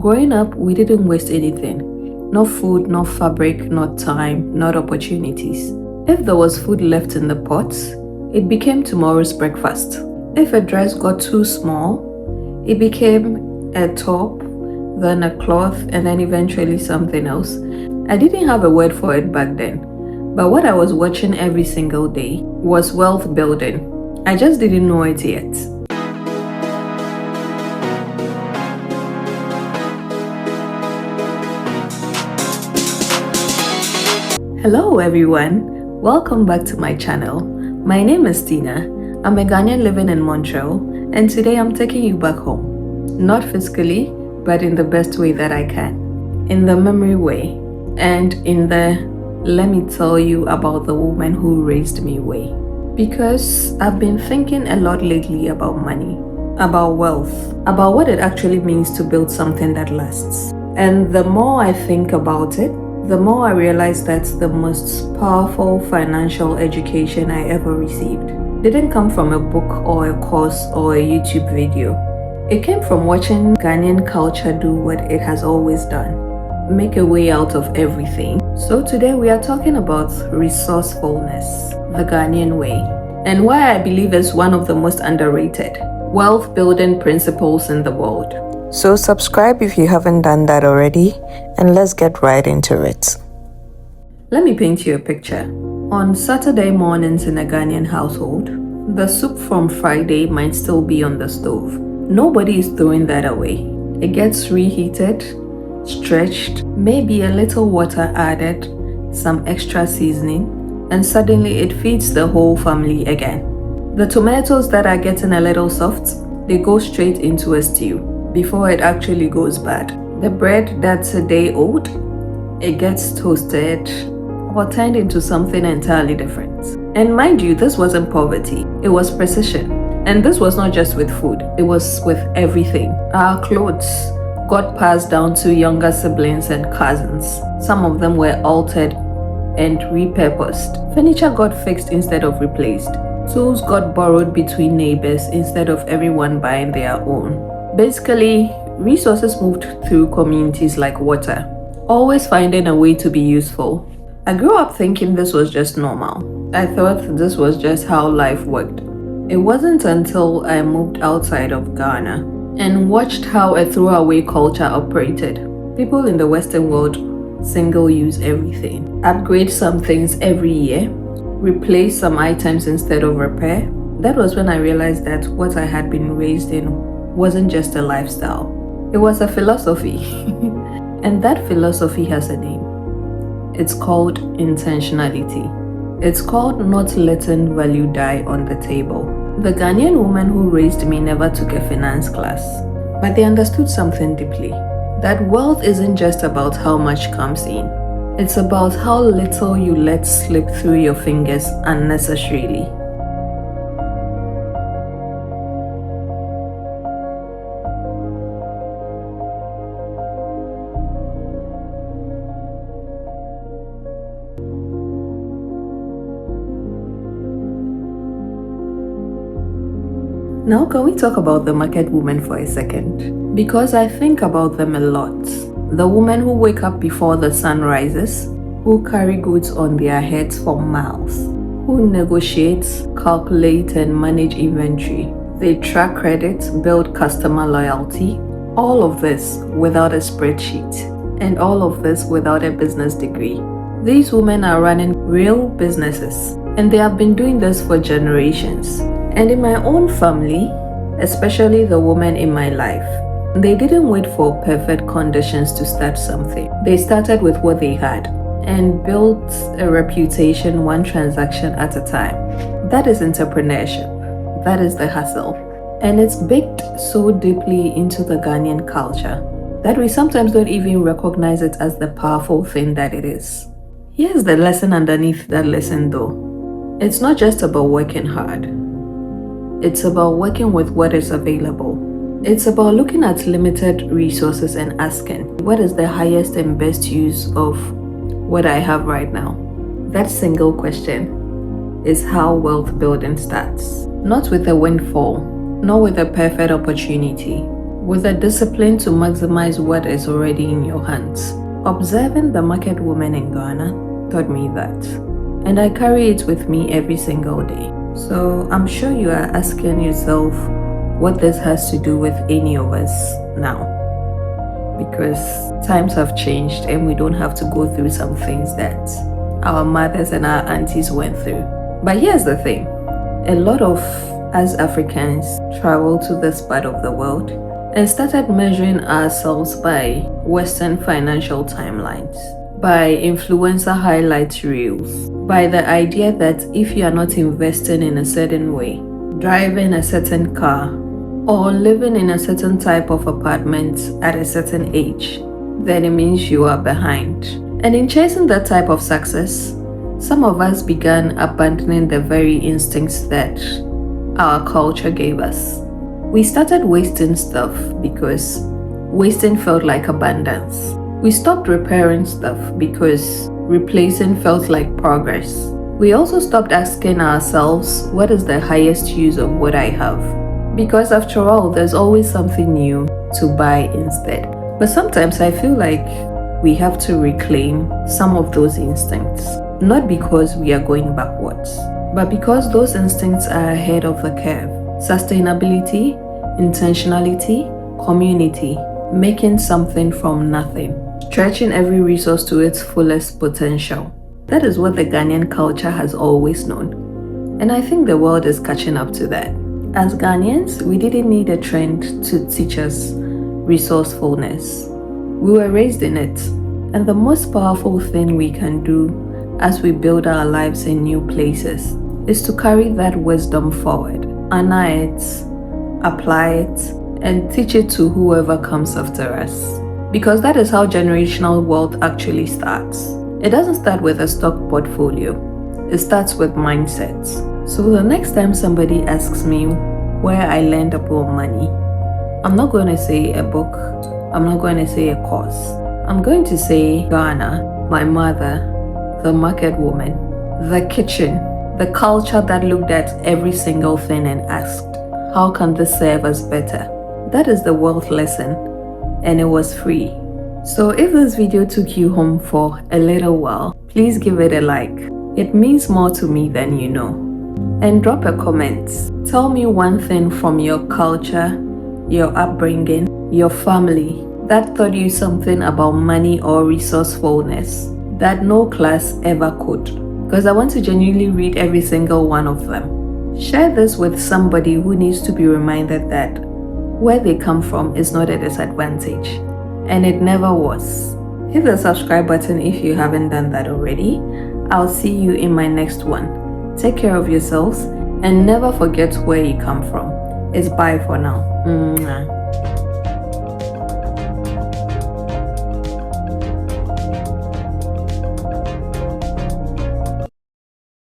Growing up, we didn't waste anything. No food, no fabric, no time, not opportunities. If there was food left in the pots, it became tomorrow's breakfast. If a dress got too small, it became a top, then a cloth, and then eventually something else. I didn't have a word for it back then, but what I was watching every single day was wealth building. I just didn't know it yet. Hello everyone, welcome back to my channel. My name is Tina. I'm a Ghanaian living in Montreal, and today I'm taking you back home. Not physically, but in the best way that I can. In the memory way, and in the let me tell you about the woman who raised me way. Because I've been thinking a lot lately about money, about wealth, about what it actually means to build something that lasts. And the more I think about it, the more I realize that the most powerful financial education I ever received didn't come from a book or a course or a YouTube video. It came from watching Ghanaian culture do what it has always done, make a way out of everything. So today we are talking about resourcefulness, the Ghanaian way, and why I believe it's one of the most underrated wealth building principles in the world. So subscribe if you haven't done that already, and let's get right into it. Let me paint you a picture. On Saturday mornings in a Ghanaian household, the soup from Friday might still be on the stove. Nobody is throwing that away. It gets reheated, stretched, maybe a little water added, some extra seasoning, and suddenly it feeds the whole family again. The tomatoes that are getting a little soft, they go straight into a stew before it actually goes bad. The bread that's a day old, it gets toasted or turned into something entirely different. And mind you, this wasn't poverty, it was precision. And this was not just with food, it was with everything. Our clothes got passed down to younger siblings and cousins. Some of them were altered and repurposed. Furniture got fixed instead of replaced. Tools got borrowed between neighbors instead of everyone buying their own. Basically, resources moved through communities like water, always finding a way to be useful. I grew up thinking this was just normal. I thought this was just how life worked. It wasn't until I moved outside of Ghana and watched how a throwaway culture operated. People in the Western world single-use everything, upgrade some things every year, replace some items instead of repair. That was when I realized that what I had been raised in wasn't just a lifestyle. It was a philosophy. And that philosophy has a name. It's called intentionality. It's called not letting value die on the table. The Ghanaian woman who raised me never took a finance class, but they understood something deeply. That wealth isn't just about how much comes in. It's about how little you let slip through your fingers unnecessarily. Now can we talk about the market woman for a second? Because I think about them a lot. The women who wake up before the sun rises, who carry goods on their heads for miles, who negotiate, calculate and manage inventory. They track credit, build customer loyalty. All of this without a spreadsheet, and all of this without a business degree. These women are running real businesses, and they have been doing this for generations. And in my own family, especially the women in my life, they didn't wait for perfect conditions to start something. They started with what they had and built a reputation one transaction at a time. That is entrepreneurship. That is the hustle. And it's baked so deeply into the Ghanaian culture that we sometimes don't even recognize it as the powerful thing that it is. Here's the lesson underneath that lesson though. It's not just about working hard. It's about working with what is available. It's about looking at limited resources and asking, what is the highest and best use of what I have right now? That single question is how wealth building starts. Not with a windfall, not with a perfect opportunity. with a discipline to maximize what is already in your hands. Observing the market woman in Ghana taught me that, and I carry it with me every single day. So I'm sure you are asking yourself what this has to do with any of us now, because times have changed and we don't have to go through some things that our mothers and our aunties went through. But here's the thing, a lot of us Africans traveled to this part of the world and started measuring ourselves by Western financial timelines, by influencer highlight reels, by the idea that if you are not investing in a certain way, driving a certain car, or living in a certain type of apartment at a certain age, then it means you are behind. And in chasing that type of success, some of us began abandoning the very instincts that our culture gave us. We started wasting stuff because wasting felt like abundance. We stopped repairing stuff because replacing felt like progress. We also stopped asking ourselves, what is the highest use of what I have? Because after all, there's always something new to buy instead. But sometimes I feel like we have to reclaim some of those instincts, not because we are going backwards, but because those instincts are ahead of the curve. Sustainability, intentionality, community, making something from nothing, stretching every resource to its fullest potential. That is what the Ghanaian culture has always known. And I think the world is catching up to that. As Ghanaians, we didn't need a trend to teach us resourcefulness. We were raised in it. And the most powerful thing we can do as we build our lives in new places is to carry that wisdom forward, honor it, apply it, and teach it to whoever comes after us. Because that is how generational wealth actually starts. It doesn't start with a stock portfolio. It starts with mindsets. So the next time somebody asks me where I learned about money, I'm not going to say a book. I'm not going to say a course. I'm going to say Ghana, my mother, the market woman, the kitchen, the culture that looked at every single thing and asked, how can this serve us better? That is the wealth lesson, and it was free. So if this video took you home for a little while, please give it a like. It means more to me than you know. And drop a comment. Tell me one thing from your culture, your upbringing, your family that taught you something about money or resourcefulness that no class ever could. Because I want to genuinely read every single one of them. Share this with somebody who needs to be reminded that where they come from is not a disadvantage. And it never was. Hit the subscribe button if you haven't done that already. I'll see you in my next one. Take care of yourselves and never forget where you come from. It's bye for now. Mwah.